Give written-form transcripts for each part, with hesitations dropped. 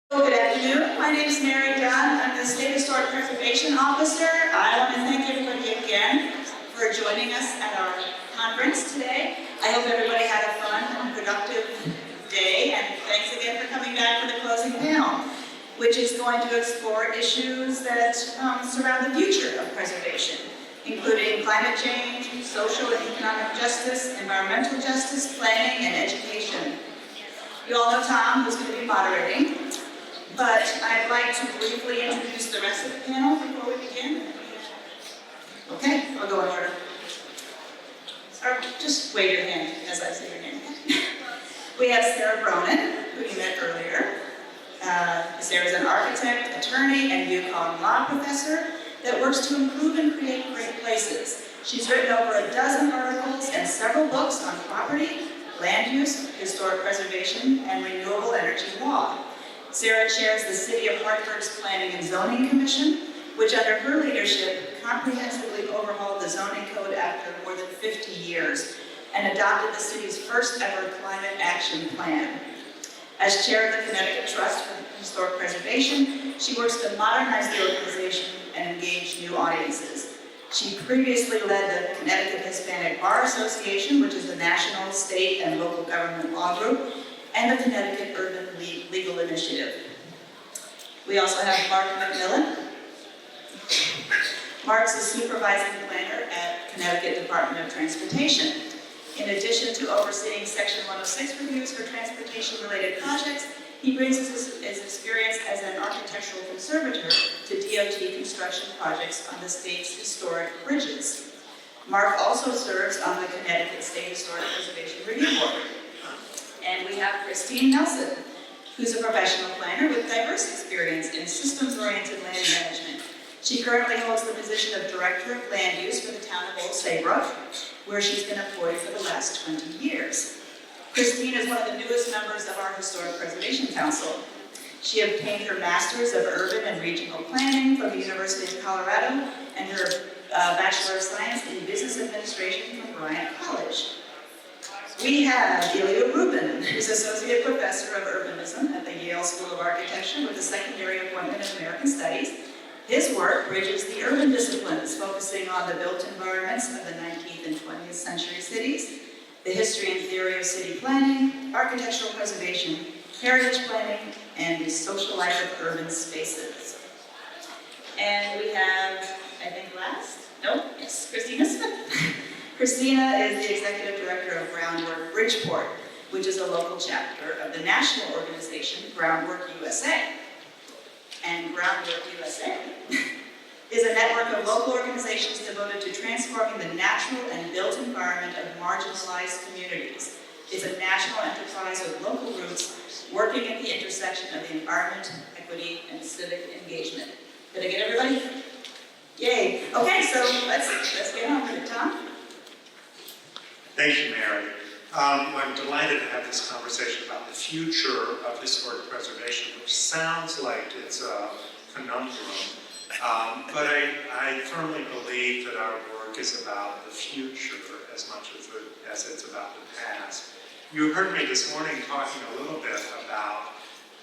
Good afternoon. My name is Mary Dunn. I'm the State Historic Preservation Officer. I want to thank everybody again for joining us at our conference today. I hope everybody had a fun and productive day, and thanks again for coming back for the closing panel, which is going to explore issues that surround the future of preservation, including climate change, social and economic justice, environmental justice, planning, and education. You all know Tom, who's going to be moderating. But I'd like to briefly introduce the rest of the panel before we begin. Okay, I'll go in order. Or just wave your hand as I say your name. We have Sara Bronin, who you met earlier. Sara's an architect, attorney, and UCONN law professor that works to improve and create great places. She's written over a dozen articles and several books on property, land use, historic preservation, and renewable energy law. Sara chairs the City of Hartford's Planning and Zoning Commission, which under her leadership comprehensively overhauled the zoning code after more than 50 years and adopted the city's first ever climate action plan. As chair of the Connecticut Trust for Historic Preservation, she works to modernize the organization and engage new audiences. She previously led the Connecticut Hispanic Bar Association, which is a national, state, and local government law group, and the Connecticut Urban Legal Initiative. We also have Mark McMillan. Mark's a supervising planner at Connecticut Department of Transportation. In addition to overseeing Section 106 reviews for transportation-related projects, he brings his experience as an architectural conservator to DOT construction projects on the state's historic bridges. Mark also serves on the Connecticut State Historic Preservation Review Board. And we have Christina Nelson, who's a professional planner with diverse experience in systems-oriented land management. She currently holds the position of Director of Land Use for the town of Old Saybrook, where she's been employed for the last 20 years. Christina is one of the newest members of our Historic Preservation Council. She obtained her Master's of Urban and Regional Planning from the University of Colorado and her Bachelor of Science in Business Administration from Bryant College. We have Elihu Rubin, who's Associate Professor of Urbanism at the Yale School of Architecture with a secondary appointment in American Studies. His work bridges the urban disciplines, focusing on the built environments of the 19th and 20th century cities, the history and theory of city planning, architectural preservation, heritage planning, and the social life of urban spaces. And we have, I think Christina Smith. Christina is the Executive Director of Groundwork Bridgeport, which is a local chapter of the national organization Groundwork USA. And Groundwork USA is a network of local organizations devoted to transforming the natural and built environment of marginalized communities. It's a national enterprise with local roots, working at the intersection of the environment, equity, and civic engagement. Did I get everybody? Yay. Okay, so let's get on with it. Tom? Thank you, Mary. I'm delighted to have this conversation about the future of historic preservation, which sounds like it's a conundrum, but I firmly believe that our work is about the future as much as it's about the past. You heard me this morning talking a little bit about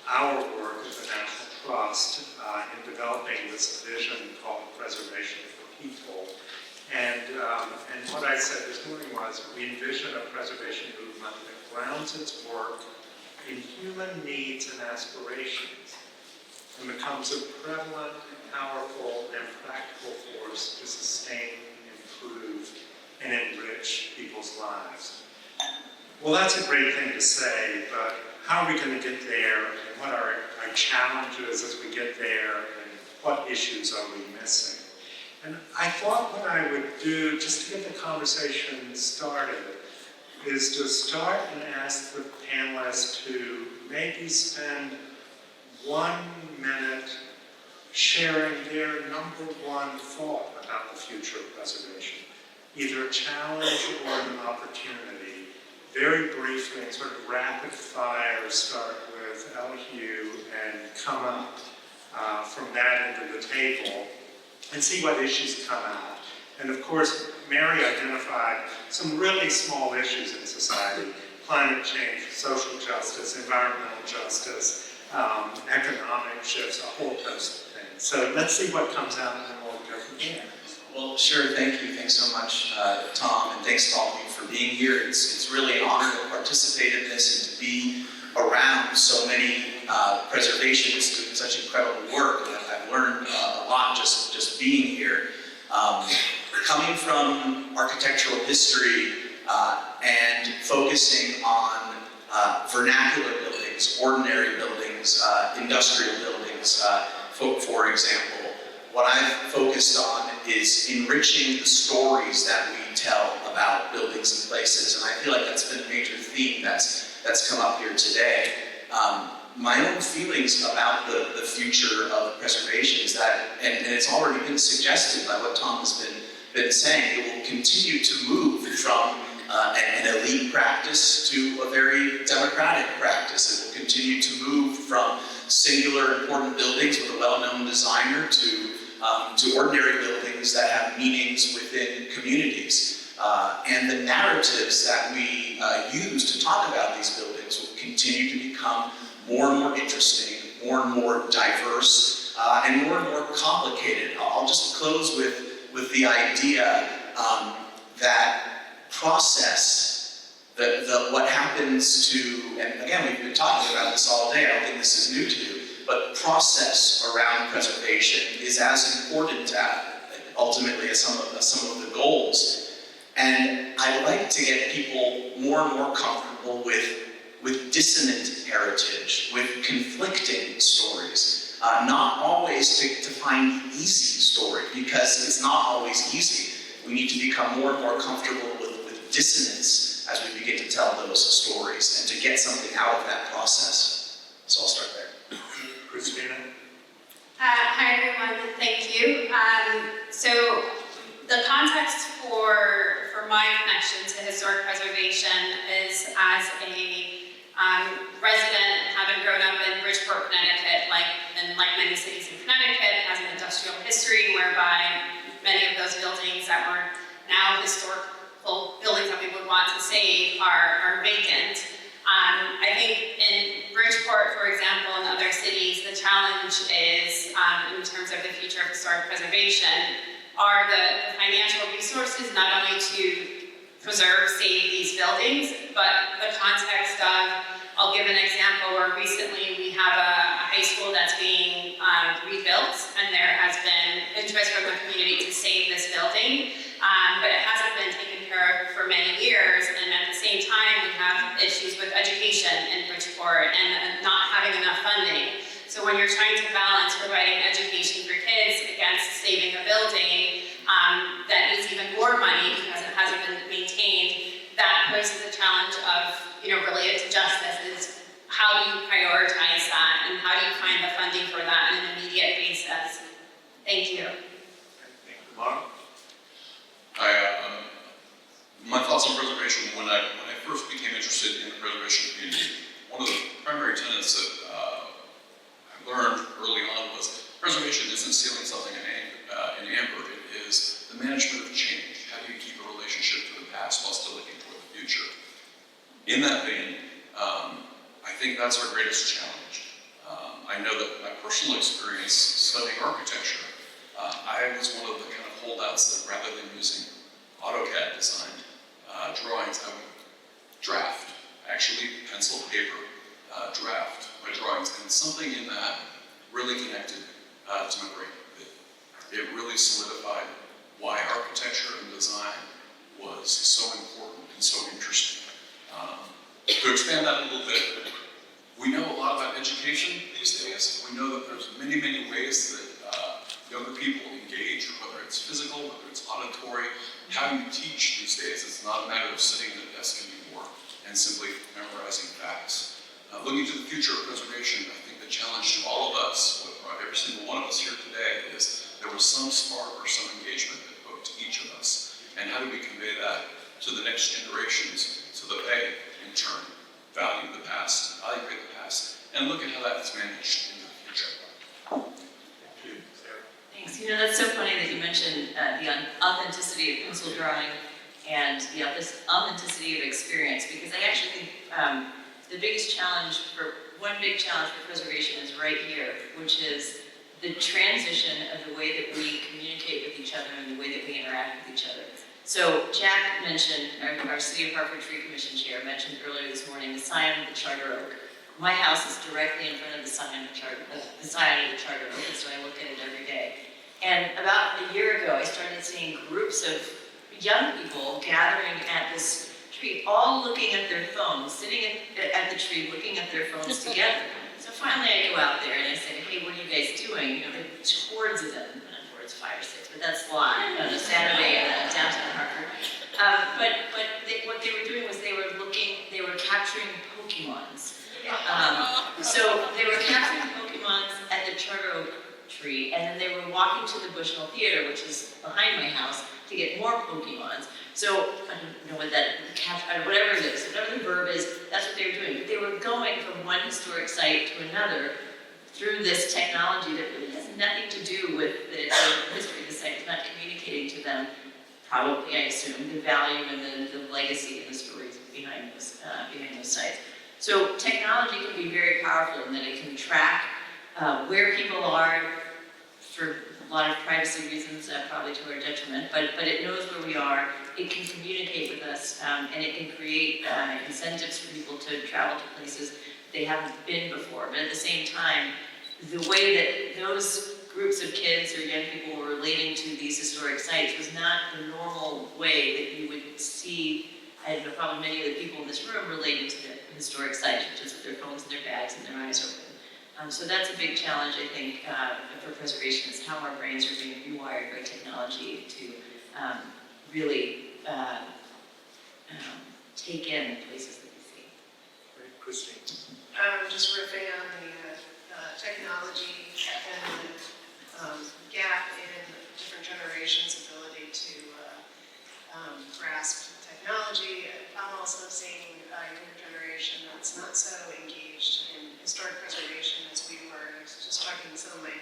our work at the National Trust in developing this vision called Preservation for People. And what I said this morning was, we envision a preservation movement that grounds its work in human needs and aspirations and becomes a prevalent, powerful, and practical force to sustain, improve, and enrich people's lives. Well, that's a great thing to say, but how are we going to get there, and what are our challenges as we get there, and what issues are we missing? And I thought what I would do, just to get the conversation started, is to start and ask the panelists to maybe spend 1 minute sharing their number one thought about the future of preservation, either a challenge or an opportunity. Very briefly, and sort of rapid fire, start with Elihu and come up from that into the table, and see what issues come out. And of course, Mary identified some really small issues in society: climate change, social justice, environmental justice, economic shifts, a whole host of things. So let's see what comes out and then we'll go from there. Well, sure, thank you. Thanks so much, Tom, and thanks to all of you for being here. It's really an honor to participate in this and to be around so many preservationists doing such incredible work. And I've learned a lot just being here. Coming from architectural history and focusing on vernacular buildings, ordinary buildings, industrial buildings, for example, what I've focused on is enriching the stories that we tell about buildings and places, and I feel like that's been a major theme that's come up here today. My own feelings about the future of preservation is that, and it's already been suggested by what Tom has been saying, it will continue to move from an elite practice to a very democratic practice. It will continue to move from singular important buildings with a well-known designer to ordinary buildings that have meanings within communities. And the narratives that we use to talk about these buildings will continue to become more and more interesting, more and more diverse, and more complicated. I'll just close with the idea that process, what happens to, and again, we've been talking about this all day, I don't think this is new to you, but process around preservation is as important ultimately as some of the goals. And I like to get people more and more comfortable with dissonant heritage, with conflicting stories, not always to find the easy story, because it's not always easy. We need to become more and more comfortable with dissonance as we begin to tell those stories and to get something out of that process. So I'll start there. Christina? Hi everyone, thank you. So the context for my connection to historic preservation is as a resident, having grown up in Bridgeport, Connecticut, like many cities in Connecticut, has an industrial history whereby many of those buildings that were now historical buildings that we would want to save are vacant. I think in Bridgeport, for example, and other cities, the challenge is, in terms of the future of historic preservation, are the financial resources not only to preserve, save these buildings, but the context of, I'll give an example where recently we have a high school that's being rebuilt, and there has been interest from the community to save this building, but it hasn't been taken care of for many years, and at the same time we have issues with education in Bridgeport and not having enough funding. So when you're trying to balance providing education for kids against saving a building that needs even more money because it hasn't been maintained, that poses a challenge of, related to justice is how do you prioritize that and how do you find the funding for that on an immediate basis? Thank you. Thank you, Mark. My thoughts on preservation, when I first became interested in the preservation community, one of the primary tenets that I learned early on was preservation isn't sealing something in amber, it is the management of change. How do you keep a relationship to the past while still looking toward the future? In that vein, I think that's our greatest challenge. I know that my personal experience studying architecture, I was one of the kind of holdouts that rather than using AutoCAD designed drawings, I would draft, actually pencil to paper, draft my drawings, and something in that really connected to my brain. It really solidified why architecture and design was so important and so interesting. To expand that a little bit, we know a lot about education these days. We know that there's many, many ways that younger people engage, whether it's physical, whether it's auditory. How you teach these days, it's not a matter of sitting at a desk anymore and simply memorizing facts. Looking to the future of preservation, I think the challenge to all of us, every single one of us here today, is there was some spark or some engagement that hooked each of us. And how do we convey that to the next generations so that they, in turn, value the past, evaluate the past, and look at how that's managed in the future. Thank you, Sara. Thanks. That's so funny that you mentioned the authenticity of pencil drawing and the authenticity of experience, because I actually think the biggest challenge for one big challenge for preservation is right here, which is the transition of the way that we communicate with each other and the way that we interact with each other. So Jack mentioned, our City of Hartford Tree Commission Chair mentioned earlier this morning, the sign of the Charter Oak. My house is directly in front of the sign of the Charter Oak, and so I look at it every day. And about a year ago, I started seeing groups of young people gathering at this tree, all looking at their phones, sitting at the tree, looking at their phones together. So finally I go out there and I say, hey, what are you guys doing? You know, there's hordes of them, not hordes, 5 or 6, but that's a lot, on a Saturday in downtown Hartford. What they were doing was they were capturing Pokemons. So they were capturing Pokemons at the Charter Oak tree, and then they were walking to the Bushnell Theater, which is behind my house, to get more Pokemons. So, I don't know what that, whatever it is, whatever the verb is, that's what they were doing. But they were going from one historic site to another through this technology that really has nothing to do with the history of the site. It's not communicating to them, probably, I assume, the value and the legacy and the stories behind those sites. So technology can be very powerful in that it can track where people are for a lot of privacy reasons, probably to our detriment, but it knows where we are, it can communicate with us, and it can create incentives for people to travel to places they haven't been before. But at the same time, the way that those groups of kids or young people were relating to these historic sites was not the normal way that you would see, I don't know, probably many of the people in this room relating to the historic sites, which is with their phones in their bags and their eyes open. So that's a big challenge, I think, for preservation, is how our brains are being rewired by technology to really take in places that we see. Great, Christine. Just riffing on the technology and the gap in different generations' ability to grasp technology. I'm also seeing a younger generation that's not so engaged in historic preservation as we were. I was just talking to some of my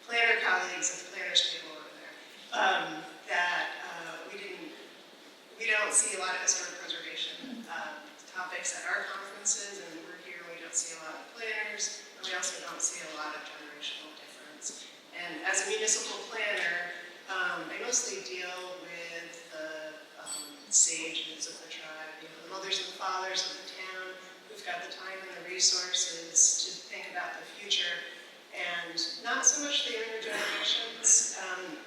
planner colleagues at the planners table over there, that we don't see a lot of historic preservation topics at our conferences, and we're here, we don't see a lot of planners, and we also don't see a lot of generational difference. And as a municipal planner, I mostly deal with the sages of the tribe, you know, the mothers and fathers of the town who've got the time and the resources to think about the future, and not so much the younger generations,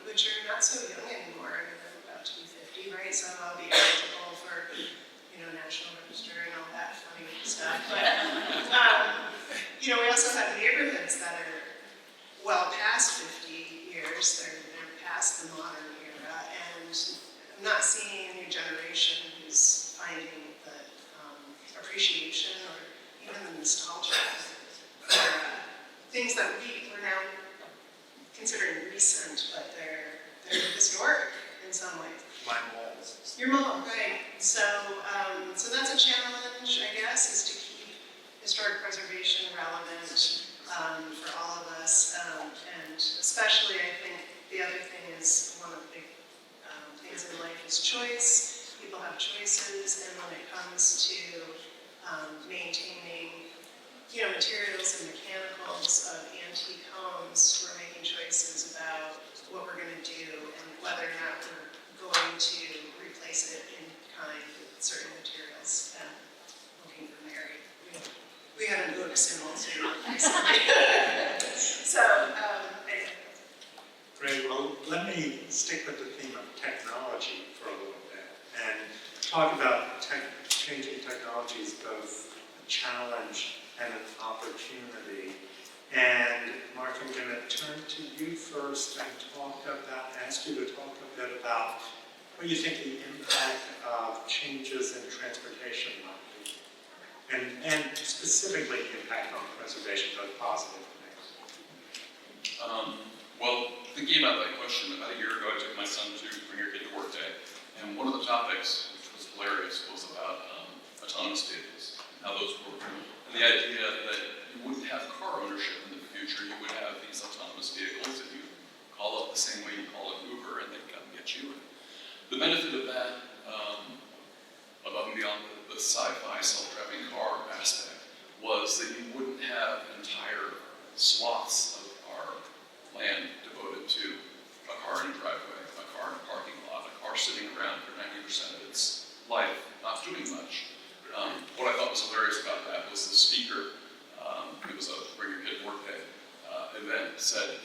which are not so young anymore. I mean, I'm about to be 50, right? So I'll be eligible for, you know, National Register and all that funny stuff. But, you know, we also have neighborhoods that are well past 50 years. They're past the modern era, and I'm not seeing a new generation who's finding the appreciation or even the nostalgia for things that we're now considering recent, but they're historic in some ways. My mom. Your mom, right. So that's a challenge, I guess, is to keep historic preservation relevant for all of us. And especially, I think, the other thing is one of the big things in life is choice. People have choices, and when it comes to maintaining, you know, materials and mechanicals of antique homes, we're making choices about what we're going to do and whether or not we're going to replace it in kind with certain materials. Looking for Mary. We had an oak symbol too. So, anyway. Great, well, let me stick with the theme of technology for a little bit and talk about changing technologies, both a challenge and an opportunity. And Mark, I'm going to turn to you first and ask you to talk a bit about what you think the impact of changes in transportation might be, and specifically the impact on preservation, both positive and negative. Well, thinking about that question, about a year ago I took my son to Bring Your Kid to Work Day, and one of the topics, which was hilarious, was about autonomous vehicles, how those work, and the idea that you wouldn't have car ownership in the future, you would have these autonomous vehicles that you call up the same way you call an Uber and they come get you. And the benefit of that, above and beyond the sci-fi self-driving car aspect, was that you wouldn't have swaths of our land devoted to a car in a driveway, a car in a parking lot, a car sitting around for 90% of its life, not doing much. What I thought was hilarious about that was the speaker, it was a Bring Your Kid Work Day event, said,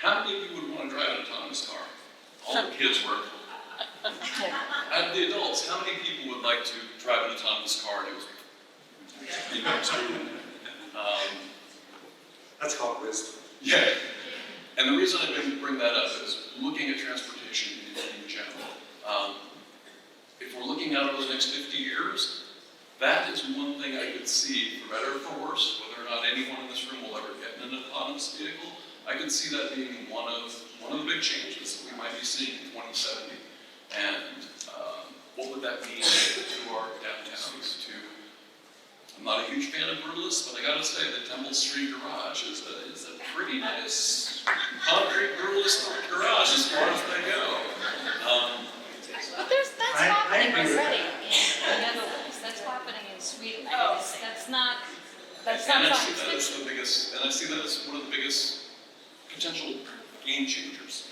how many of you would want to drive an autonomous car? All the kids were. Out of the adults, how many people would like to drive an autonomous car? And it was, That's called wisdom. yeah. And the reason I bring that up is looking at transportation in general. If we're looking out over the next 50 years, that is one thing I could see, for better or for worse, whether or not anyone in this room will ever get in an autonomous vehicle. I could see that being one of the big changes that we might be seeing in 2070. And what would that mean to our downtowns? I'm not a huge fan of Brutalist, but I gotta say, the Temple Street garage is a pretty nice concrete Brutalist garage as far as they go. But that's I happening agree with already in the Netherlands. That's happening in Sweden. That's not And I science see that as fiction. the biggest, and I see that as one of the biggest potential game changers.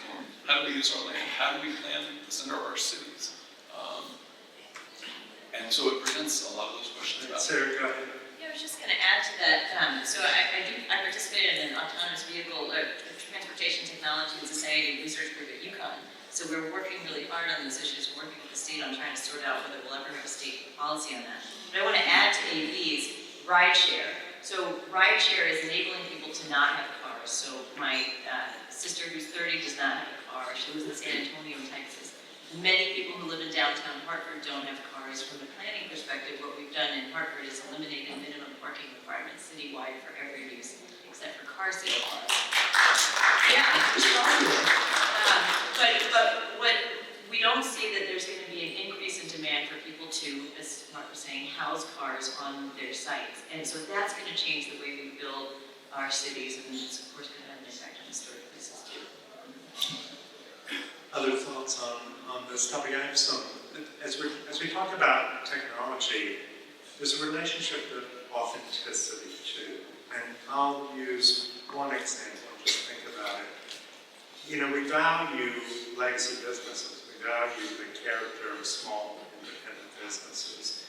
How do we use our land? How do we plan the center of our cities? And so it presents a lot of those questions about. Sarah, go ahead. Yeah, I was just going to add to that. So I participated in an autonomous vehicle transportation technology and society research group at UCONN. So we're working really hard on these issues, working with the state on trying to sort out whether we'll ever have a state policy on that. But I want to add to AV's rideshare. So rideshare is enabling people to not have cars. So my sister, who's 30, does not have a car. She lives in San Antonio, Texas. Many people who live in downtown Hartford don't have cars. From a planning perspective, what we've done in Hartford is eliminated minimum parking requirements citywide for every use, except for car city cars. Yeah. But what we don't see that there's going to be an increase in demand for people to, as Mark was saying, house cars on their sites. And so that's going to change the way we build our cities, and it's of course going to have an impact on historic places too. Other thoughts on this topic? I have some. As we talk about technology, there's a relationship with authenticity too. And I'll use one example and just think about it. You know, we value legacy businesses. We value the character of small independent businesses.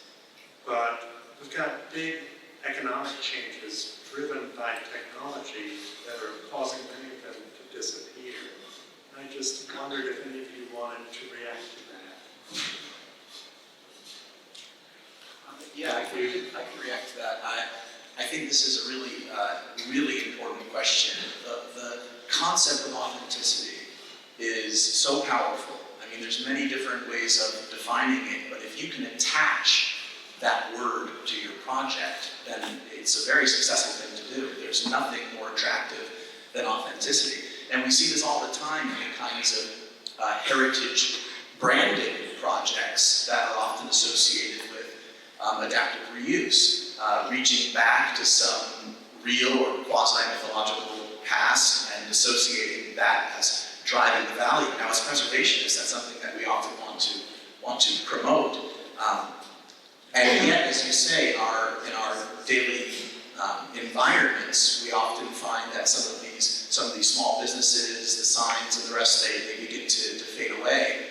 But we've got big economic changes driven by technology that are causing many of them to disappear. I just wondered if any of you wanted to react to that. Yeah, I can react to that. I think this is a really important question. The concept of authenticity is so powerful. I mean, there's many different ways of defining it, but if you can attach that word to your project, then it's a very successful thing to do. There's nothing more attractive than authenticity. And we see this all the time in the kinds of heritage branding projects that are often associated with adaptive reuse, reaching back to some real or quasi-mythological past and associating that as driving the value. Now, as preservationists, that's something that we often want to promote. And yet, as you say, in our daily environments, we often find that some of these small businesses, the signs and the rest, they begin to fade away.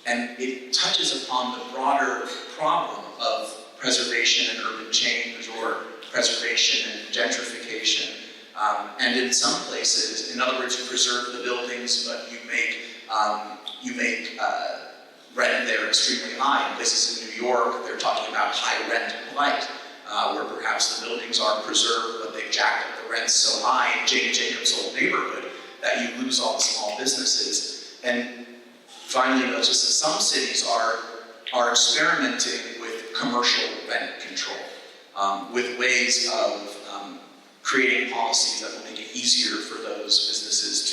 And it touches upon the broader problem of preservation and urban change, or preservation and gentrification. And in some places, in other words, you preserve the buildings, but you make rent there extremely high. In places in New York, they're talking about high rent blight, where perhaps the buildings are preserved, but they've jacked up the rents so high in Jane Jacobs' old neighborhood that you lose all the small businesses. And finally, notice that some cities are experimenting with commercial rent control, with ways of creating policies that will make it easier for those businesses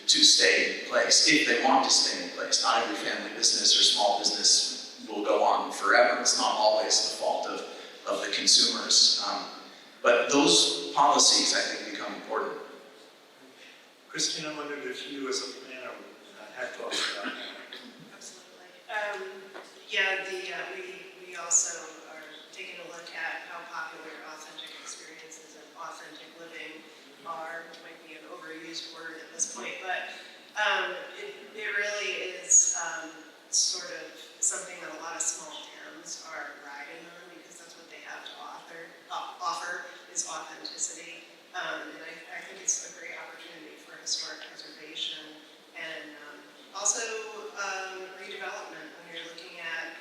to stay in place, if they want to stay in place. Not every family business or small business will go on forever. It's not always the fault of the consumers. But those policies, I think, become important. Christina, I wondered if you, as a planner, had thoughts about that. Absolutely. We also are taking a look at how popular authentic experiences and authentic living are, might be an overused word at this point, but it really is sort of something that a lot of small towns are riding on because that's what they have to offer is authenticity. And I think it's a great opportunity for historic preservation and also redevelopment when you're looking at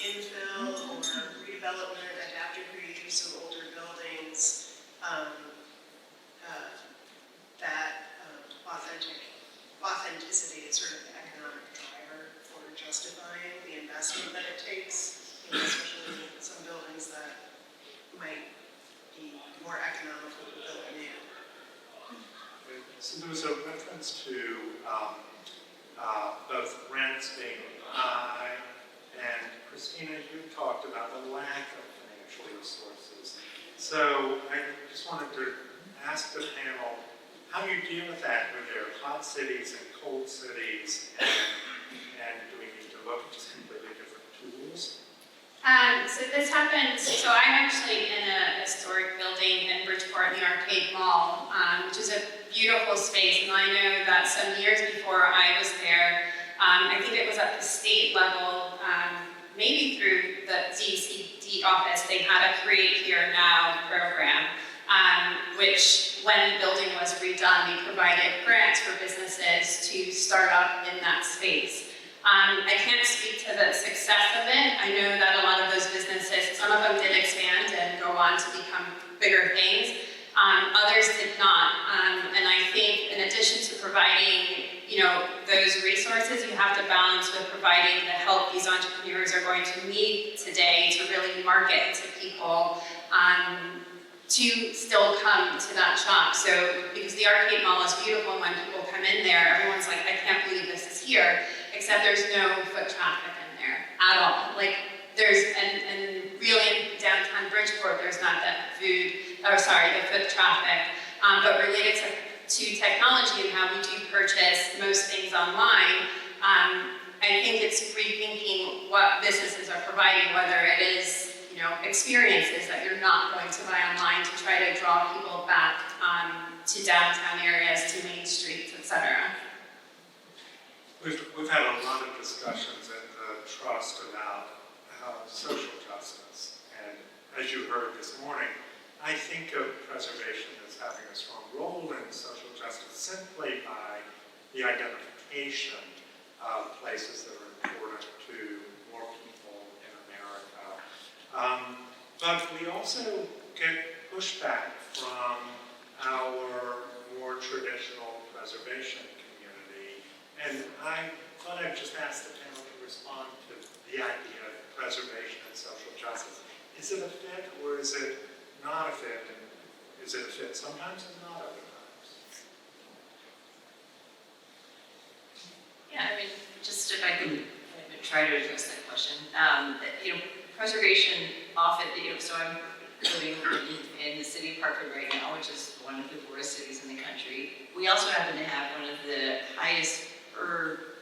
infill or redevelopment, adaptive reuse of older buildings, that authenticity is sort of the economic driver for justifying the investment that it takes, especially some buildings that might be more economical to build new. So there was a reference to both rents being high, and Christina, you talked about the lack of financial resources. So I just wanted to ask the panel, how do you deal with that when there are hot cities and cold cities, and do we need to look at just completely different tools? So this happened, so I'm actually in a historic building in Bridgeport in the Arcade Mall, which is a beautiful space, and I know that some years before I was there, I think it was at the state level, maybe through the DCD office, they had a Create Here Now program, which when the building was redone, they provided grants for businesses to start up in that space. I can't speak to the success of it. I know that a lot of those businesses, some of them did expand and go on to become bigger things. Others did not. And I think in addition to providing, those resources, you have to balance with providing the help these entrepreneurs are going to need today to really market to people to still come to that shop. So, because the Arcade Mall is beautiful, and when people come in there, everyone's like, I can't believe this is here. Except there's no foot traffic in there at all. Like and really in downtown Bridgeport, there's not that the foot traffic. But related to technology and how we do purchase most things online, I think it's rethinking what businesses are providing, whether it is experiences that you're not going to buy online to try to draw people back to downtown areas, to main streets, etc. We've had a lot of discussions in the Trust about social justice, and as you heard this morning, I think of preservation as having a strong role in social justice simply by the identification of places that are important to more people in America. But we also get pushback from our more traditional preservation community. And I thought I'd just ask the panel to respond to the idea of preservation and social justice. Is it a fit or is it not a fit? And is it a fit sometimes and not other times? Yeah, I mean, just if I could try to address that question. Preservation often, so I'm living in the city of Hartford right now, which is one of the poorest cities in the country. We also happen to have one of the highest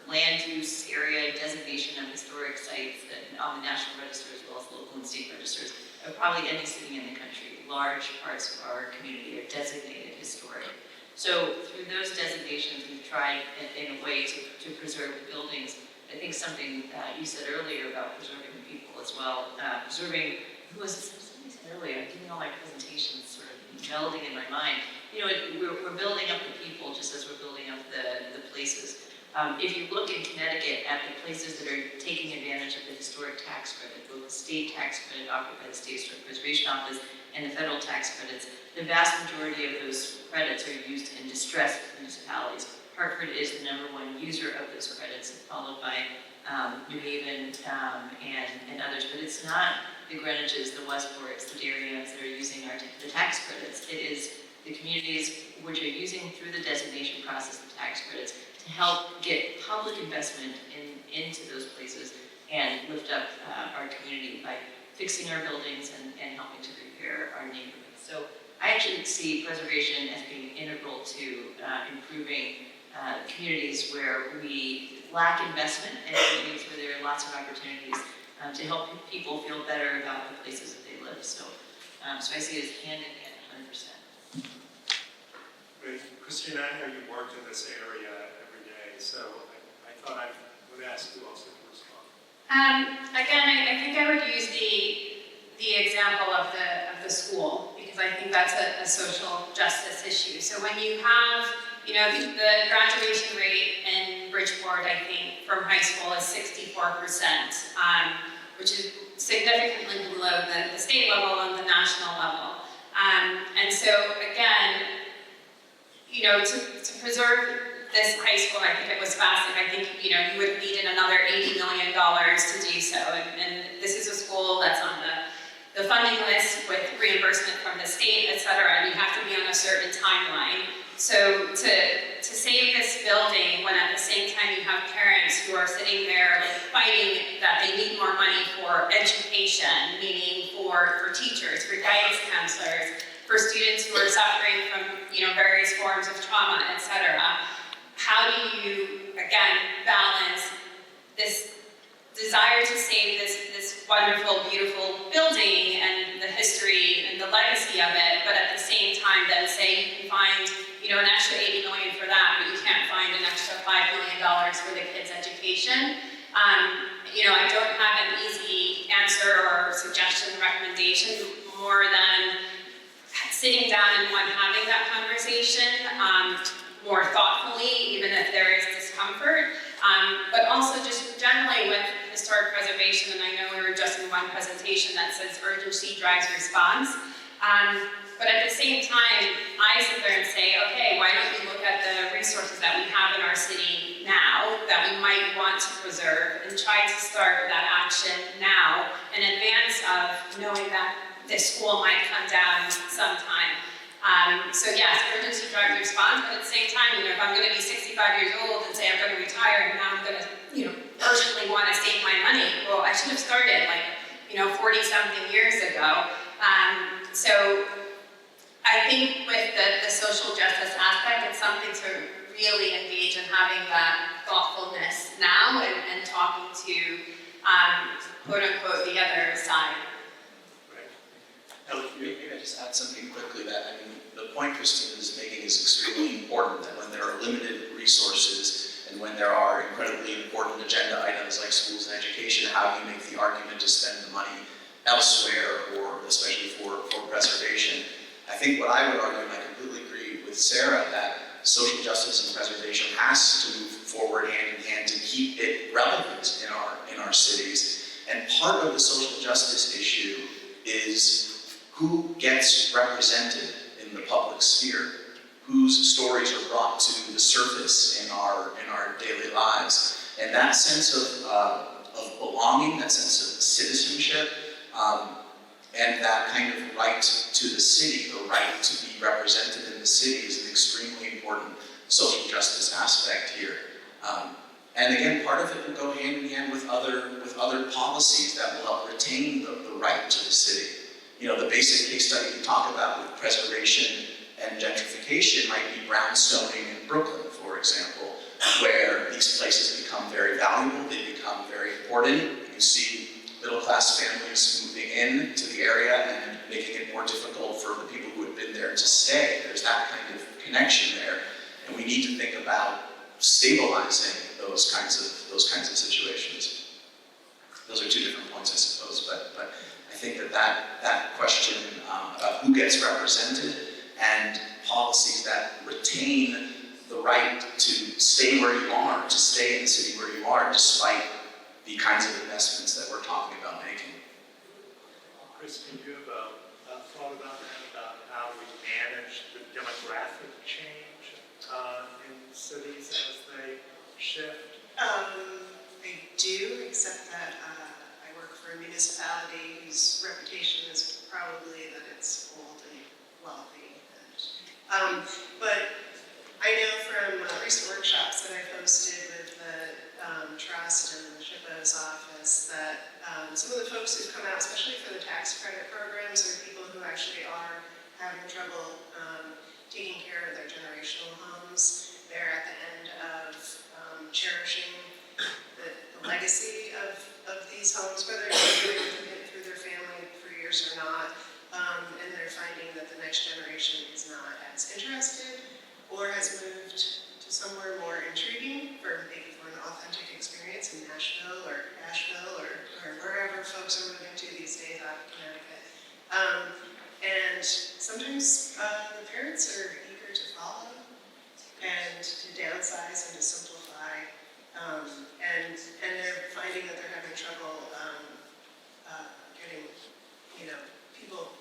land use area designation of historic sites that on the National Register as well as local and state registers of probably any city in the country. Large parts of our community are designated historic. So through those designations, we've tried in a way to preserve the buildings. I think something you said earlier about preserving the people as well. Preserving, somebody said earlier, I'm doing all my presentations sort of melding in my mind. We're building up the people just as we're building up the places. If you look in Connecticut at the places that are taking advantage of the historic tax credit, both the state tax credit offered by the State Historic Preservation Office and the federal tax credits, the vast majority of those credits are used in distressed municipalities. Hartford is the #1 user of those credits, followed by New Haven and others. But it's not the Greenwiches, the Westports, the Dariens that are using the tax credits. It is the communities which are using through the designation process the tax credits to help get public investment into those places and lift up our community by fixing our buildings and helping to repair our neighborhoods. So I actually see preservation as being integral to improving communities where we lack investment and communities where there are lots of opportunities to help people feel better about the places that they live. So I see it as hand in hand, 100%. good. Christina, I know you work in this area every day, so I thought I would ask you also to respond. Again, I think I would use the example of the school, because I think that's a social justice issue. So when you have, you know, the graduation rate in Bridgeport, I think, from high school is 64%, which is significantly below the state level and the national level. And so again, you know, to preserve this high school, I think it was FAST, I think, you know, you would need another $80 million to do so. And this is a school that's on the funding list with reimbursement from the state, et cetera, and you have to be on a certain timeline. So to save this building when at the same time you have parents who are sitting there like fighting that they need more money for education, meaning for teachers, for guidance counselors, for students who are suffering from, you know, various forms of trauma, et cetera. How do you, again, balance this desire to save this wonderful, beautiful building and the history and the legacy of it, but at the same time then say you can find, you know, an extra $80 million for that, but you can't find an extra $5 million for the kids' education. You know, I don't have an easy answer or suggestion, recommendation, more than sitting down and having that conversation more thoughtfully, even if there is discomfort, but also just generally with historic preservation, and I know we were just in one presentation that says urgency drives response, but at the same time, I sit there and say, okay, why don't we look at the resources that we have in our city now that we might want to preserve and try to start that action now in advance of knowing that this school might come down sometime. So yes, urgency drives response, but at the same time, you know, if I'm going to be 65 years old and say I'm going to retire and now I'm going to, you know, urgently want to save my money, well, I should have started like, you know, 40-something years ago. So I think with the social justice aspect, it's something to really engage in having that thoughtfulness now and talking to, quote unquote, the other side. Maybe I just add something quickly that, I mean, the point Christina is making is extremely important, that when there are limited resources and when there are incredibly important agenda items like schools and education, how do you make the argument to spend the money elsewhere, or especially for preservation? I think what I would argue, and I completely agree with Sara, that social justice and preservation has to move forward hand in hand to keep it relevant in our cities. And part of the social justice issue is who gets represented in the public sphere, whose stories are brought to the surface in our daily lives. And that sense of belonging, that sense of citizenship, and that kind of right to the city, the right to be represented in the city, is an extremely important social justice aspect here. And again, part of it will go hand in hand with other policies that will help retain the right to the city. You know, the basic case study we talk about with preservation and gentrification might be brownstoning in Brooklyn, for example, where these places become very valuable, they become very important. You see middle-class families moving in to the area and making it more difficult for the people who had been there to stay. There's that kind of connection there, and we need to think about stabilizing those kinds of situations. Those are two different points, I suppose, but I think that question about who gets represented and policies that retain the right to stay where you are, to stay in the city where you are, despite the kinds of investments that we're talking about making. Chris, can you have a thought about that, about how we manage the demographic change in cities as they shift? I do, except that I work for a municipality whose reputation is probably that it's old and wealthy. But I know from recent workshops that I've hosted with the Trust and the SHPO's office that some of the folks who've come out, especially for the tax credit programs, are people who actually are having trouble taking care of their generational homes. They're at the end of cherishing the legacy of these homes, whether it's been through their family for years or not, and they're finding that the next generation is not as interested or has moved to somewhere more intriguing maybe for an authentic experience in Nashville or Asheville or wherever folks are moving to these days out of Connecticut. And sometimes the parents are eager to follow and to downsize and to simplify. And they're finding that they're having trouble getting, people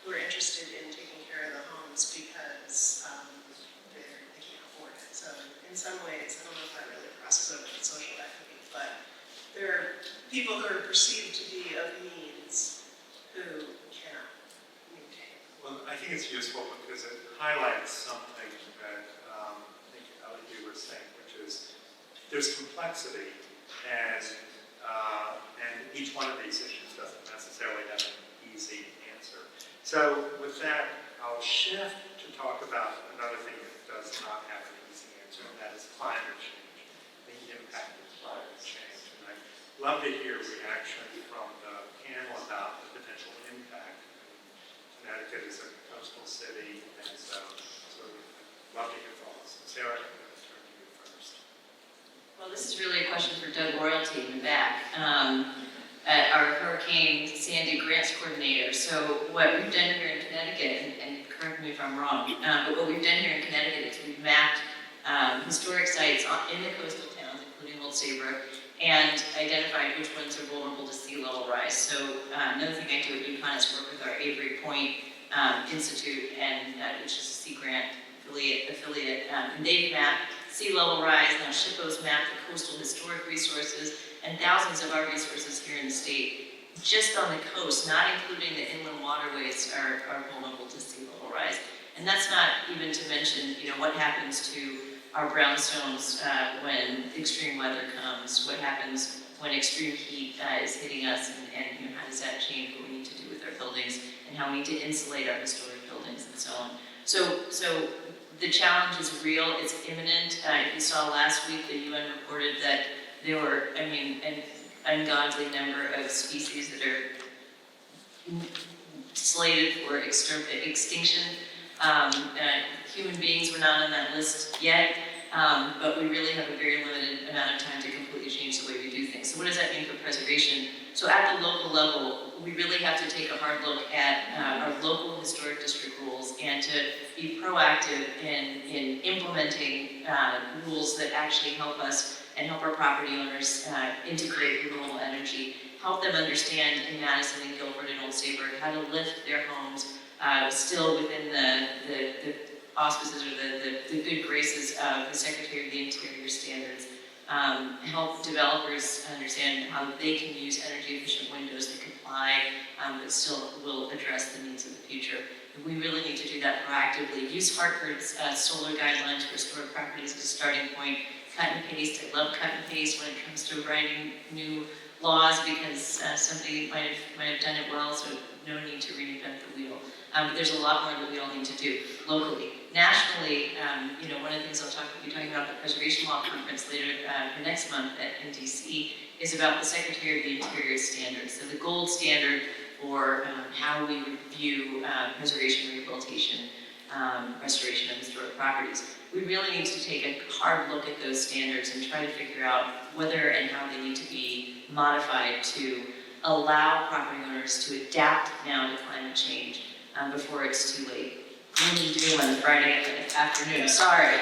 who are interested in taking care of the homes because they can't afford it. So in some ways, I don't know if that really crosses over with social equity, but there are people who are perceived to be of means who cannot maintain. Well, I think it's useful because it highlights something that I think Elihu was saying, which is there's complexity, and each one of these issues doesn't necessarily have an easy answer. So with that, I'll shift to talk about another thing that does not have an easy answer, and that is climate change, the impact of climate change. And I'd love to hear reaction from the panel about the potential impact. Connecticut is a coastal city, and so I'd love to hear thoughts. Sara, I'm going to turn to you first. Well, this is really a question for Doug Royalty in the back, our Hurricane Sandy Grants Coordinator. So what we've done here in Connecticut, and correct me if I'm wrong, but what we've done here in Connecticut is we've mapped historic sites in the coastal towns, including Old Saybrook, and identified which ones are vulnerable to sea level rise. So another thing I do at UCONN is work with our Avery Point Institute, and which is a Sea Grant affiliate, and they've mapped sea level rise. Now SHPO's mapped the coastal historic resources and thousands of our resources here in the state, just on the coast, not including the inland waterways, are vulnerable to sea level rise. And that's not even to mention, what happens to our brownstones when extreme weather comes, what happens when extreme heat is hitting us, and how does that change what we need to do with our buildings, and how we need to insulate our historic buildings, and so on. So the challenge is real, it's imminent. If you saw last week, the UN reported that there were, an ungodly number of species that are slated for extinction. Human beings were not on that list yet, but we really have a very limited amount of time to completely change the way we do things. So what does that mean for preservation? So at the local level, we really have to take a hard look at our local historic district rules and to be proactive in implementing rules that actually help us and help our property owners integrate renewable energy, help them understand in Madison and Guilford and Old Saybrook how to lift their homes still within the auspices or the good graces of the Secretary of the Interior standards. Help developers understand how they can use energy efficient windows that comply but still will address the needs of the future. And we really need to do that proactively. Use Hartford's solar guidelines for historic properties as a starting point. Cut and paste. I love cut and paste when it comes to writing new laws because somebody might have done it well, so no need to reinvent the wheel. But there's a lot more that we all need to do locally. Nationally, one of the things I'll be talking about at the Preservation Law Conference later for next month in DC is about the Secretary of the Interior standards. So the gold standard for how we review preservation, rehabilitation, restoration of historic properties. We really need to take a hard look at those standards and try to figure out whether and how they need to be modified to allow property owners to adapt now to climate change before it's too late. Gloomy doom on Friday afternoon, sorry.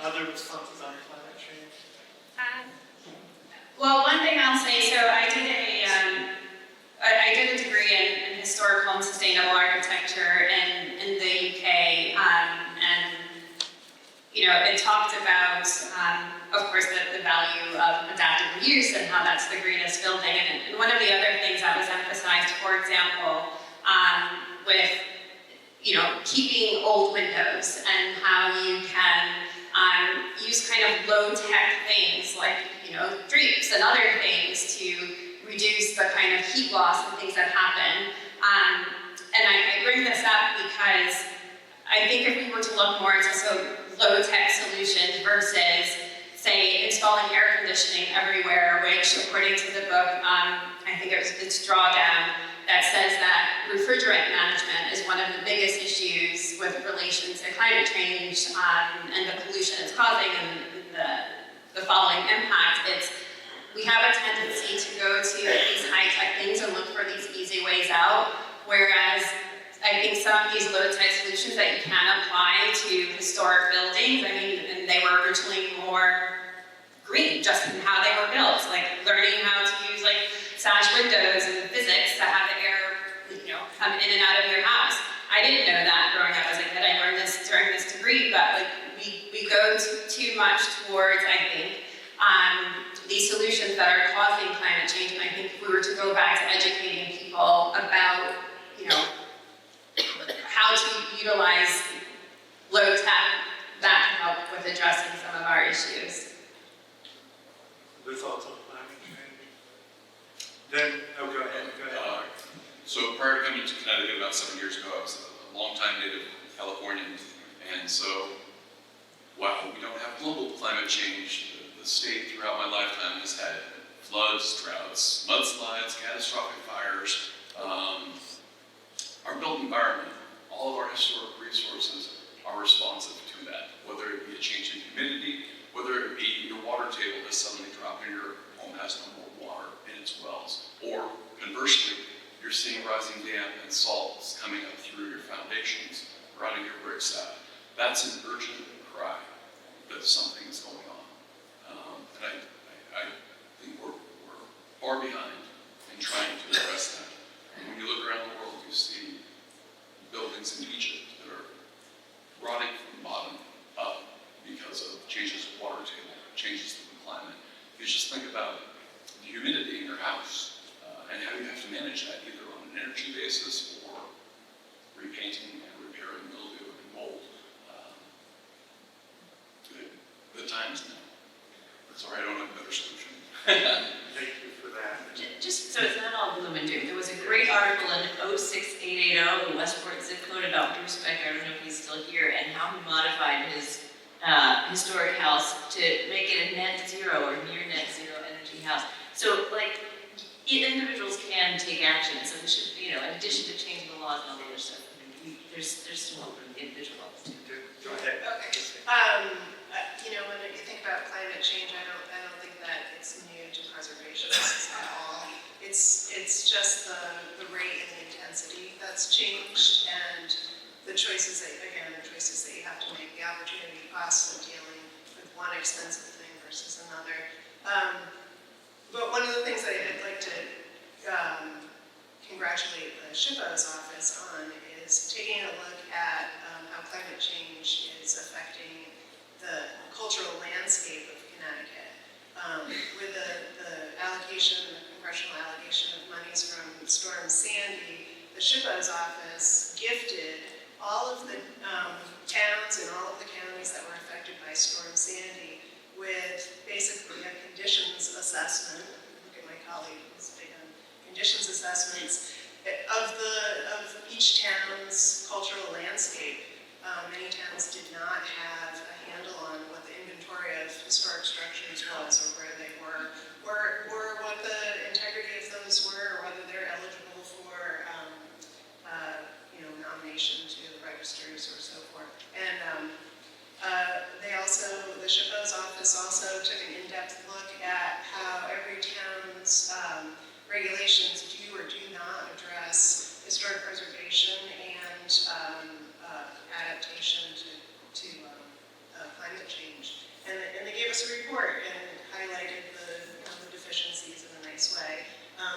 Other responses on climate change? Well, one thing I'll say, so I did a degree in historical and sustainable architecture in the UK, and it talked about, of course, the value of adaptive reuse and how that's the greenest building. And one of the other things that was emphasized, for example, with keeping old windows and how you can use kind of low-tech things like drapes and other things to reduce the kind of heat loss and things that happen. And I bring this up because I think if we were to look more into low-tech solutions versus, say, installing air conditioning everywhere, which, according to the book, I think it's Drawdown, that says that refrigerant management is one of the biggest issues with relation to climate change and the pollution it's causing and the following impact. We have a tendency to go to these high-tech things and look for these easy ways out, whereas I think some of these low-tech solutions that you can apply to historic buildings, I mean, and they were originally more green, just in how they were built, like learning how to use like sash windows and physics to have the air, come in and out of your house. I didn't know that growing up as a kid. I learned this during this degree, but like we go too much towards, I think, these solutions that are causing climate change. And I think if we were to go back to educating people about, how to utilize low tech, that can help with addressing some of our issues. Other thoughts on climate change? Then, go ahead. So prior to coming to Connecticut about 7 years ago, I was a longtime native Californian, and so while we don't have global climate change, the state throughout my lifetime has had floods, droughts, mudslides, catastrophic fires. Our built environment, all of our historic resources are responsive to that, whether it be a change in humidity, whether it be your water table has suddenly dropped and your home has no more water in its wells, or conversely, you're seeing rising damp and salts coming up through your foundations, rotting your bricks out. That's an urgent cry that something's going on. And I think we're far behind in trying to address that. And when you look around the world, you see buildings in Egypt that are rotting from the bottom up because of changes in water table, changes in the climate. You just think about the humidity in your house and how you have to manage that either on an energy basis or repainting and repairing mildew and mold. The time's now. Sorry, I don't have a better solution. Thank you for that. Just so it's not all gloom and doom, there was a great article in 06880, the Westport zip code, about Bruce Becker, I don't know if he's still here, and how he modified his historic house to make it a net zero or near net zero energy house. So like, individuals can take action, so we should, in addition to changing the laws and all the other stuff, there's some hope for the individual too. Go ahead. Okay. When you think about climate change, I don't think that it's new to preservationists at all. It's just the rate and the intensity that's changed, and the choices that you have to make, the opportunity costs of dealing with one expensive thing versus another. But one of the things that I'd like to congratulate the SHPO's office on is taking a look at how climate change is affecting the cultural landscape of Connecticut. With the allocation, the congressional allocation of monies from Storm Sandy, the SHPO's office gifted all of the towns and all of the counties that were affected by Storm Sandy with basically a conditions assessment. Look at my colleague who's big on conditions assessments of each town's cultural landscape. Many towns did not have a handle on what the inventory of historic structures was, or where they were, or what the integrity of those were, or whether they're eligible for nomination to the registers or so forth. And the SHPO's office also took an in-depth look at how every town's regulations do or do not address historic preservation and adaptation to climate change. And they gave us a report and highlighted the deficiencies in a nice way,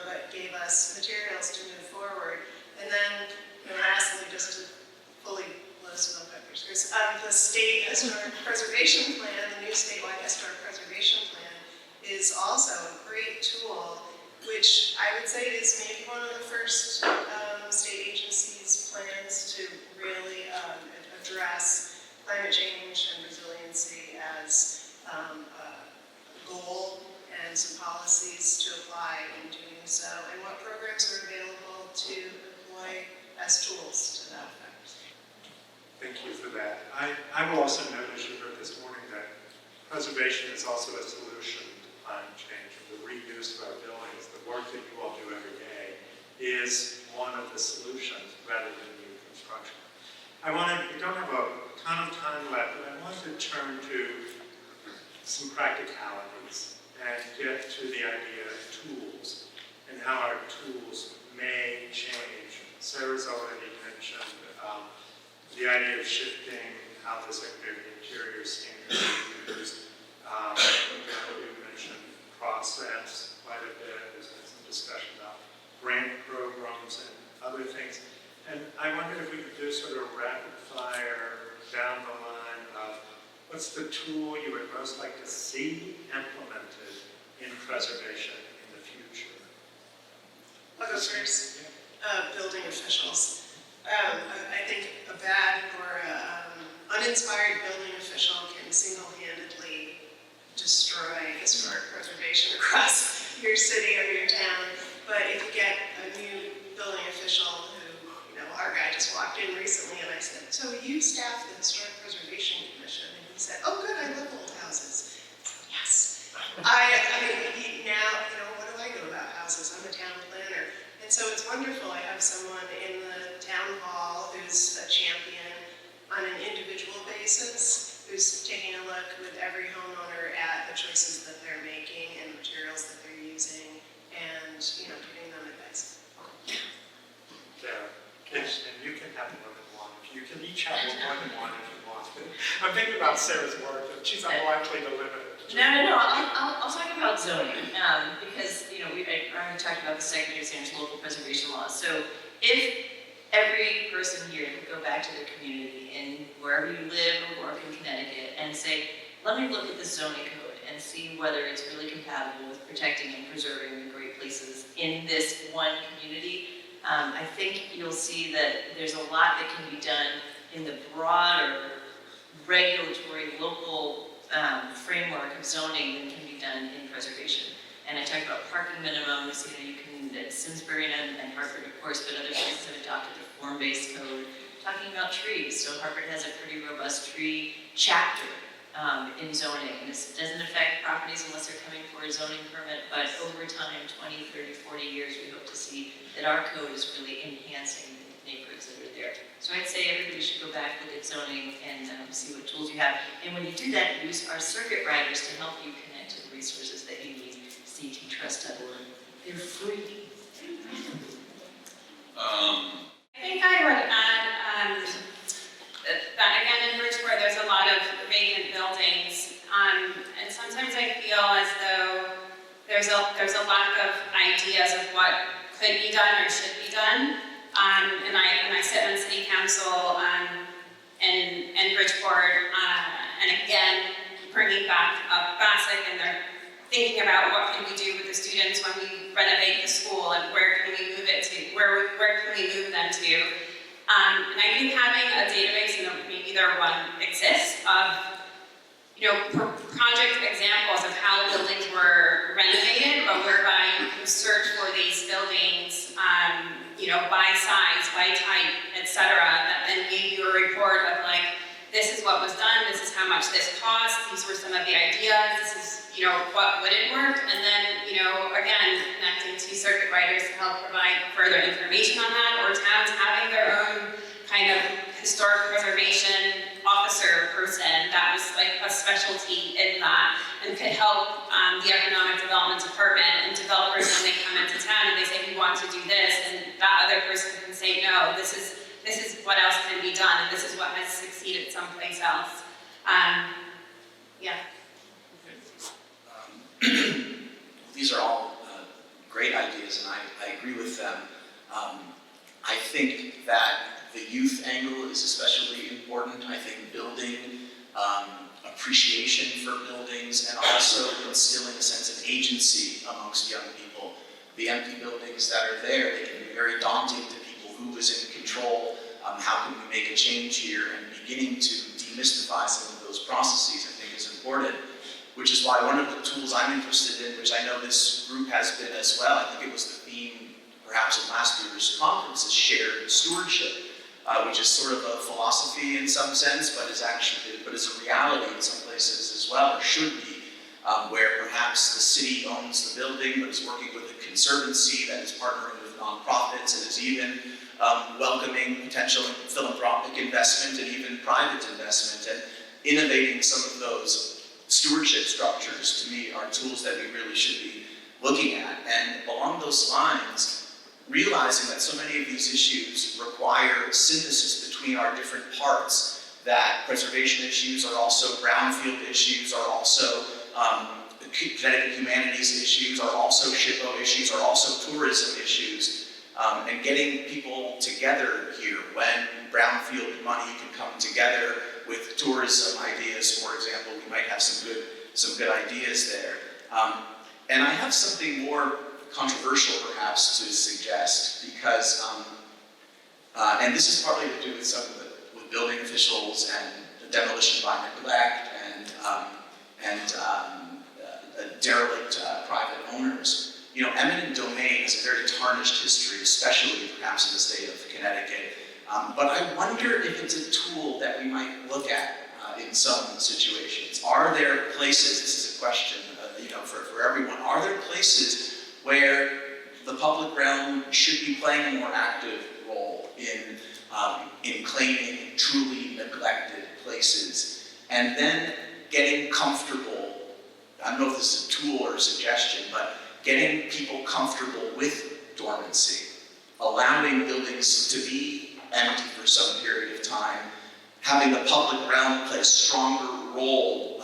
but gave us materials to move forward. And then, lastly, just to fully blow smoke up your ears, the state historic preservation plan, the new statewide historic preservation plan, is also a great tool, which I would say is maybe one of the first state agencies' plans to really address climate change and resiliency as a goal and some policies to apply in doing so, and what programs are available to employ as tools to that effect. Thank you for that. I will also note, as you heard this morning, that preservation is also a solution to climate change. The reuse of our buildings, the work that you all do every day, is one of the solutions rather than new construction. we don't have a ton of time left, but I wanted to turn to some practicalities and get to the idea of tools and how our tools may change. Sarah's already mentioned the idea of shifting how the Secretary of the Interior standards are used. You mentioned process quite a bit. There's been some discussion about grant programs and other things. And I wondered if we could do sort of rapid fire down the line of what's the tool you would most like to see implemented in preservation in the future? I'll go first. Building officials. I think a bad or uninspired building official can single-handedly destroy historic preservation across your city or your town. But if you get a new building official who, our guy just walked in recently and I said, so you staff the Historic Preservation Commission? And he said, oh good, I love old houses. So, yes. Now, what do I know about houses? I'm a town planner. And so it's wonderful. I have someone in the town hall who's a champion on an individual basis, who's taking a look with every homeowner at the choices that they're making and materials that they're using and, giving them advice. Yeah. And you can have more than one. You can each have more than one if you want. I'm thinking about Sarah's work, and she's unlikely to limit it. No. I'll talk about zoning because we already talked about the Secretary of State's local preservation laws. So if every person here could go back to their community and wherever you live or work in Connecticut and say, let me look at the zoning code and see whether it's really compatible with protecting and preserving the great places in this one community. I think you'll see that there's a lot that can be done in the broader regulatory local framework of zoning than can be done in preservation. And I talked about parking minimums. You can at Simsbury and Hartford, of course, but other places have adopted a form-based code. Talking about trees, so Hartford has a pretty robust tree chapter in zoning. And this doesn't affect properties unless they're coming for a zoning permit, but over time, 20, 30, 40 years, we hope to see that our code is really enhancing the neighborhoods that are there. So I'd say everybody should go back, look at zoning, and see what tools you have. And when you do that, use our circuit riders to help you connect to the resources that you need. cttrust.org. They're free. I think I would add that again in Bridgeport there's a lot of vacant buildings, and sometimes I feel as though there's a lack of ideas of what could be done or should be done. And I sit on city council in Bridgeport, and again bringing back up Bassick, and they're thinking about what can we do with the students when we renovate the school and where can we move it to, where can we move them to. And I think having a database, maybe there one exists, of project examples of how buildings were renovated, but whereby you can search for these buildings, by size, by type, etc. That then gave you a report of this is what was done, this is how much this cost, these were some of the ideas, this is what wouldn't work, and then, again, connecting to circuit riders to help provide further information on that, or towns having their own kind of historic preservation officer person that was a specialty in that, and could help the economic development department and developers when they come into town and they say, we want to do this, and that other person can say, no, this is what else can be done, and this is what has succeeded someplace else. Yeah. These are all great ideas, and I agree with them. I think that the youth angle is especially important. I think building appreciation for buildings and also instilling a sense of agency amongst young people. The empty buildings that are there, they can be very daunting to people. Who is in control? How can we make a change here? And beginning to demystify some of those processes, I think, is important. Which is why one of the tools I'm interested in, which I know this group has been as well, I think it was the theme perhaps of last year's conference, is shared stewardship, which is sort of a philosophy in some sense, but is a reality in some places as well, or should be, where perhaps the city owns the building, but is working with a conservancy that is partnering with nonprofits, and is even welcoming potential philanthropic investment and even private investment, and innovating some of those stewardship structures, to me, are tools that we really should be looking at. And along those lines, realizing that so many of these issues require synthesis between our different parts, that preservation issues are also brownfield issues, are also genetic humanities issues, are also SHPO issues, are also tourism issues, and getting people together here when brownfield money can come together with tourism ideas, for example. We might have some good ideas there. And I have something more controversial perhaps to suggest, because, and this is partly to do with with building officials and the demolition by neglect and derelict private owners. You know, eminent domain has a very tarnished history, especially perhaps in the state of Connecticut. But I wonder if it's a tool that we might look at in some situations. Are there places, this is a question for everyone, are there places where the public realm should be playing a more active role in claiming truly neglected places, and then getting comfortable, I don't know if this is a tool or a suggestion, but getting people comfortable with dormancy, allowing buildings to be empty for some period of time, having the public realm play a stronger role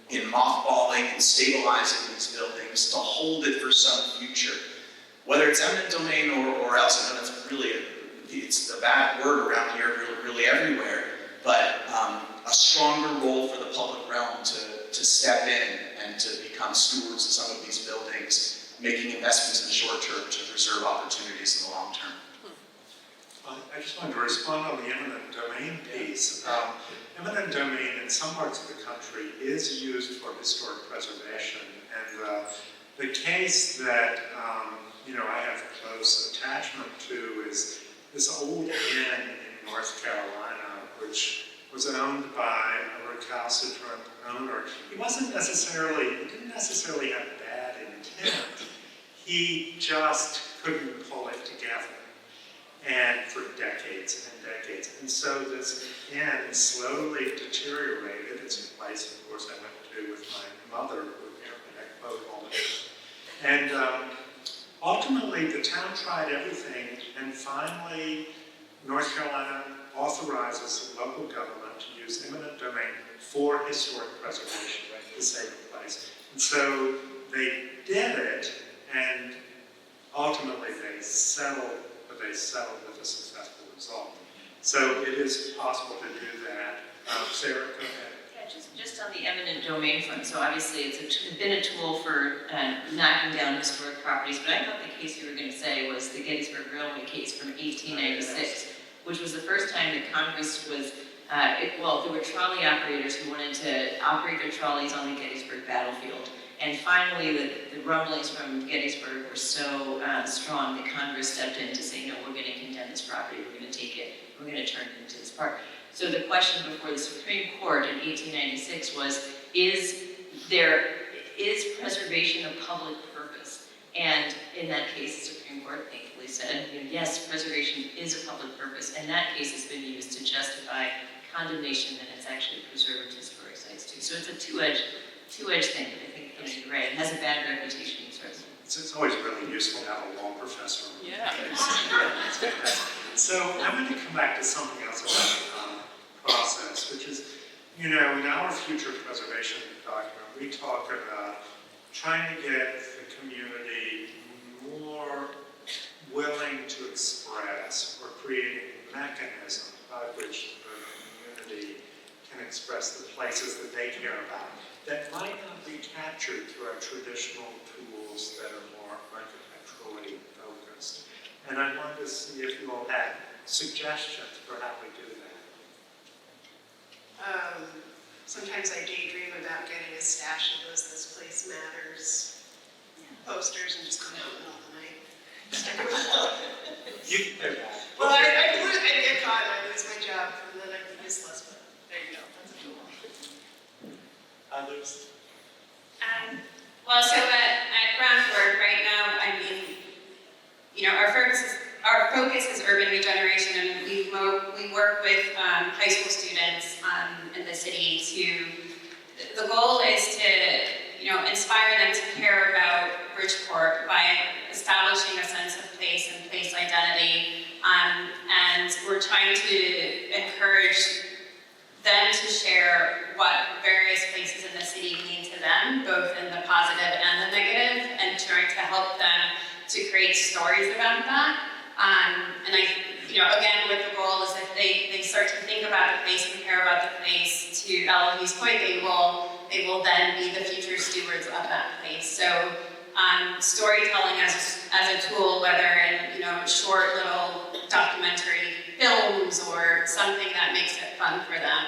in mothballing and stabilizing these buildings to hold it for some future. Whether it's eminent domain or else, I know that's really, it's a bad word around here, really everywhere, but a stronger role for the public realm to step in and to become stewards of some of these buildings, making investments in the short term to preserve opportunities in the long term. I just wanted to respond on the eminent domain piece. Eminent domain in some parts of the country is used for historic preservation, and the case that I have close attachment to is this old inn in North Carolina, which was owned by a recalcitrant owner. He didn't necessarily have bad intent. He just couldn't pull it together. And for decades and decades. And so this inn slowly deteriorated. It's a place, of course, I went to with my mother, who both all day. And ultimately, the town tried everything, and finally, North Carolina authorizes the local government to use eminent domain for historic preservation, right, to save the place. And so they did it, and ultimately they settled with a successful result. So it is possible to do that. Sara, go ahead. Yeah, just on the eminent domain front, so obviously it's been a tool for knocking down historic properties, but I thought the case you were going to say was the Gettysburg Railway case from 1896, which was the first time that Congress was, there were trolley operators who wanted to operate their trolleys on the Gettysburg battlefield. And finally, the rumblings from Gettysburg were so strong that Congress stepped in to say, no, we're going to condemn this property, we're going to take it, we're going to turn it into this park. So the question before the Supreme Court in 1896 was, is preservation a public purpose? And in that case, the Supreme Court thankfully said, yes, preservation is a public purpose, and that case has been used to justify condemnation that it's actually preserved historic sites too. So it's a two-edged thing, but I think you're right. It has a bad reputation in sorts. It's always really useful to have a law professor. Yeah. So I'm going to come back to something else about process, which is, in our future preservation document, we talk about trying to get the community more willing to express, or creating a mechanism by which the community can express the places that they care about that might not be captured through our traditional tools that are more architecturally focused. And I wanted to see if you all had suggestions for how we do that. Sometimes I daydream about getting a stash of those "This Place Matters" posters and just come out in the middle of the night. Stick them out. You can do that. Well, I get caught and I lose my job, and then I'm useless, but there you go, that's a tool. Others? So at Groundwork right now, with high school students in the city the goal is to, inspire them to care about Bridgeport by establishing a sense of place and place identity. And we're trying to encourage them to share what various places in the city mean to them, both in the positive and the negative, and trying to help them to create stories about that. And again, with the goal is if they start to think about the place and care about the place, to Elihu's point, they will then be the future stewards of that place. So storytelling as a tool, whether in short little documentary films or something that makes it fun for them,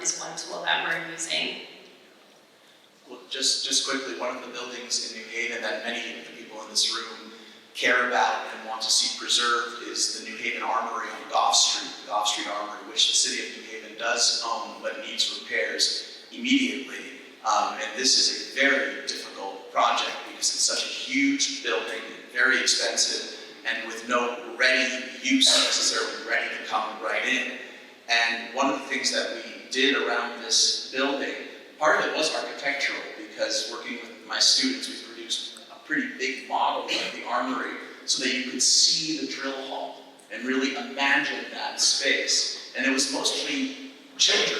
is one tool that we're using. Well, just quickly, one of the buildings in New Haven that many of the people in this room care about and want to see preserved is the New Haven Armory on Gough Street, the Gough Street Armory, which the city of New Haven does own but needs repairs immediately. And this is a very difficult project because it's such a huge building, very expensive, and with no ready use necessarily ready to come right in. And one of the things that we did around this building, part of it was architectural, because working with my students, we produced a pretty big model of the armory so that you could see the drill hall and really imagine that space. And it was mostly children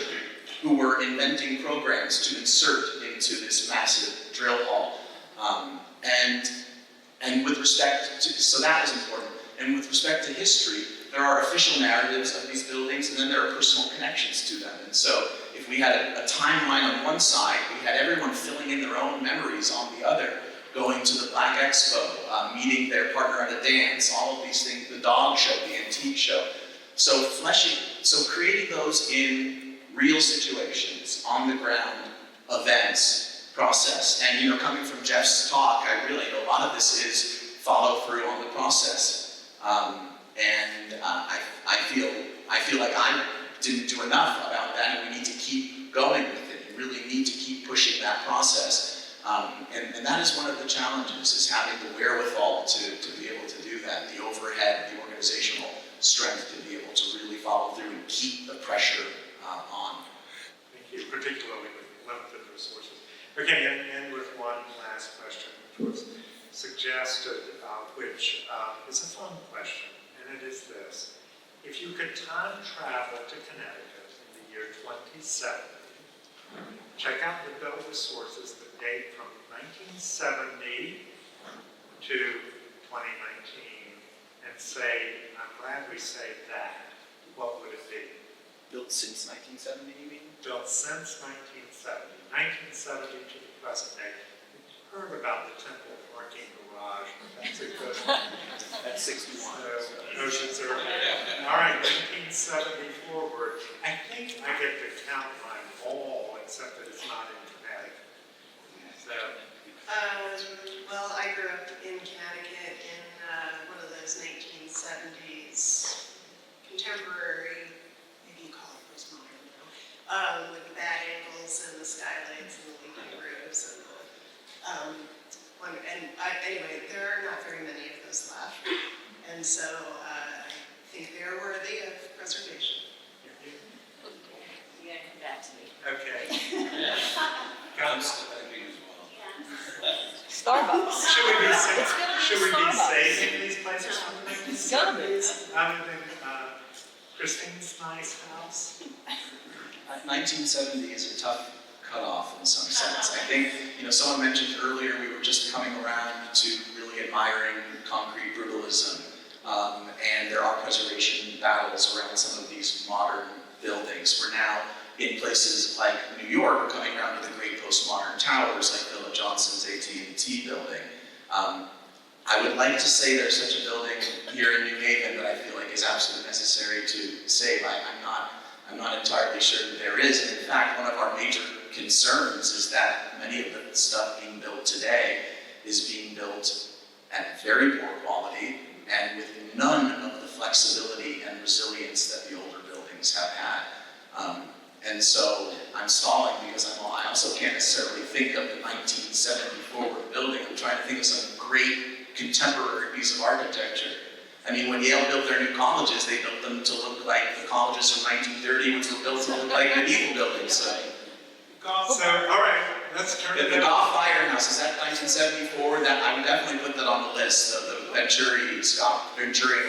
who were inventing programs to insert into this massive drill hall. And with respect to, so that was important. And with respect to history, there are official narratives of these buildings, and then there are personal connections to them. And so if we had a timeline on one side, we had everyone filling in their own memories on the other, going to the Black Expo, meeting their partner at a dance, all of these things, the dog show, the antique show. So creating those in real situations, on the ground events, process. And coming from Jeff's talk, I really, a lot of this is follow through on the process. I feel like I didn't do enough about that, and we need to keep going with it. You really need to keep pushing that process. And that is one of the challenges, is having the wherewithal to be able to do that, the overhead, the organizational strength to be able to really follow through and keep the pressure on. Thank you, particularly with limited resources. Okay, and end with one last question, which was suggested, which is a fun question, and it is this. If you could time travel to Connecticut in the year 2070, check out the bill resources that date from 1970 to 2019, and say, I'm glad we saved that, what would it be? Built since 1970, you mean? Built since 1970, 1970 to the present day. We've heard about the Temple parking garage, but that's a good one. That's 61. Oceans are, all right, 1970 forward. I think I get to count my all, except that it's not in Connecticut. So. Well, I grew up in Connecticut in one of those 1970s contemporary, maybe you call it postmodern now, with the bad angles and the skylights and the leaking roofs and anyway, there are not very many of those left, and so I think they're worthy of preservation. You gotta come back to me. Okay. Starbucks. Should we be Starbucks. saving these places from the 1970s? Other than Christine's nice house? 1970 is a tough cutoff in some sense. I think, someone mentioned earlier we were just coming around to really admiring concrete brutalism, and there are preservation battles around some of these modern buildings. We're now in places like New York, we're coming around to the great postmodern towers like Villa Johnson's AT&T building. I would like to say there's such a building here in New Haven that I feel like is absolutely necessary to save. I'm not entirely sure that there is. And in fact, one of our major concerns is that many of the stuff being built today is being built at very poor quality and with none of the flexibility and resilience that the older buildings have had. And so I'm stalling because I also can't necessarily think of the 1970 forward building. I'm trying to think of some great contemporary piece of architecture. I mean, when Yale built their new colleges, they built them to look like the colleges from 1930, which were built to look like medieval buildings. So, all right, let's turn it the over. Goff Firehouse, is that 1974? That I would definitely put that on the list. The Venturi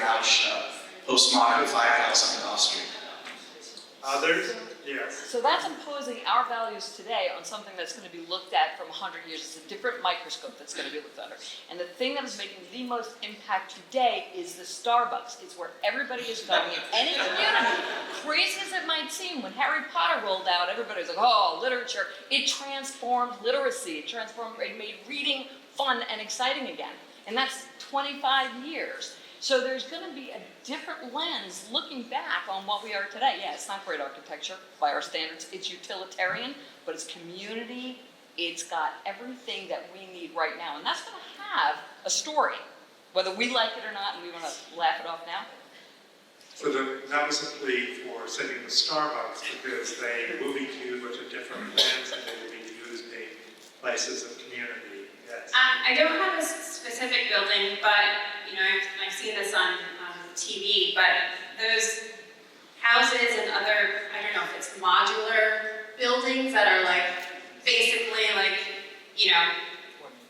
Rausch postmodern firehouse on Goff Street. Others? Yes. So that's imposing our values today on something that's going to be looked at from 100 years. It's a different microscope that's going to be looked under. And the thing that is making the most impact today is the Starbucks. It's where everybody is going in any community. Crazy as it might seem, when Harry Potter rolled out, everybody was like, oh, literature. It transformed literacy. It made reading fun and exciting again. And that's 25 years. So there's going to be a different lens looking back on what we are today. Yeah, it's not great architecture by our standards. It's utilitarian, but it's community. It's got everything that we need right now. And that's going to have a story, whether we like it or not, and we want to laugh it off now. So that was a plea for sending the Starbucks because they will be viewed with a different lens and they will be viewed as being places of community. Yes. I don't have a specific building, but I've seen this on TV, but those houses and other, I don't know if it's modular buildings that are basically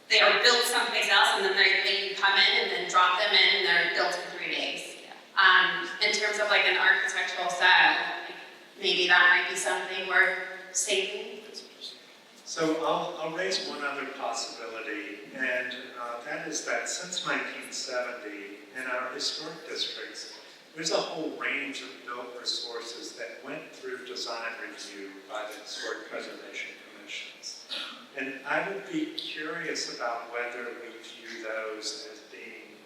they are built someplace else and then they can come in and then drop them in and they're built in 3 days. In terms of an architectural style, maybe that might be something worth saving. So I'll raise one other possibility, and that is that since 1970, in our historic districts, there's a whole range of built resources that went through design review by the Historic Preservation Commissions. And I would be curious about whether we view those as being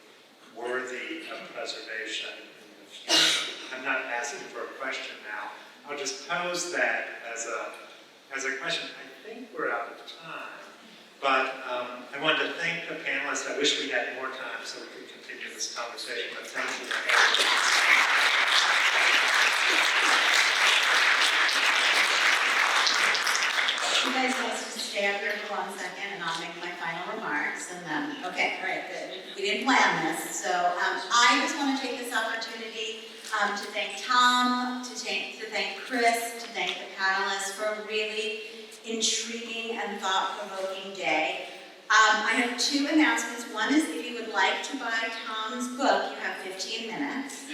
worthy of preservation in the future. I'm not asking for a question now. I'll just pose that as a question. I think we're out of time, but I wanted to thank the panelists. I wish we had more time so we could continue this conversation, but thank you. You guys want to stay up here for 1 second and I'll make my final remarks and then, okay, all right, good. We didn't plan this, so I just want to take this opportunity to thank Tom, to thank Chris, to thank the panelists for a really intriguing and thought-provoking day. I have 2 announcements. One is if you would like to buy Tom's book, you have 15 minutes.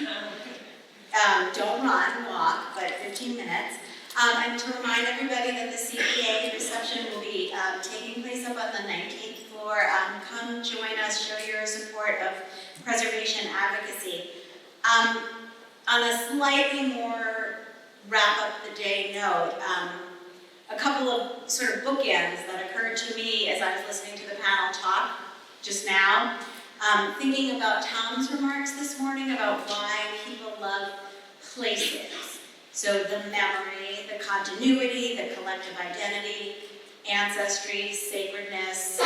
Don't run, walk, but 15 minutes. And to remind everybody that the CPA reception will be taking place up on the 19th floor. Come join us, show your support of preservation advocacy. On a slightly more wrap-up-the-day note, a couple of sort of bookends that occurred to me as I was listening to the panel talk just now. Thinking about Tom's remarks this morning about why people love places. So the memory, the continuity, the collective identity, ancestry, sacredness,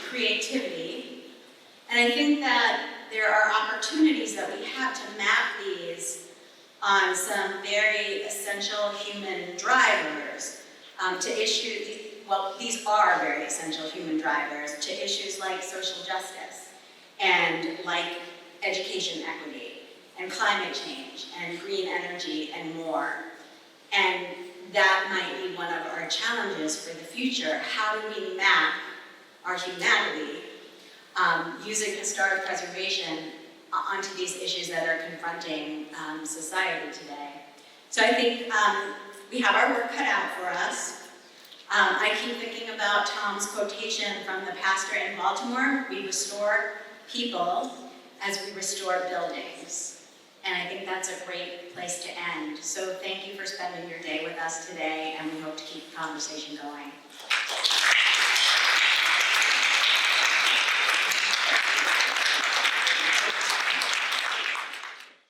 creativity. And I think that there are opportunities that we have to map these on some very essential human drivers to issues, these are very essential human drivers to issues like social justice and like education equity and climate change and green energy and more. And that might be one of our challenges for the future. How do we map our humanity using historic preservation onto these issues that are confronting society today? So I think we have our work cut out for us. I keep thinking about Tom's quotation from the pastor in Baltimore: we restore people as we restore buildings. And I think that's a great place to end. So thank you for spending your day with us today, and we hope to keep the conversation going.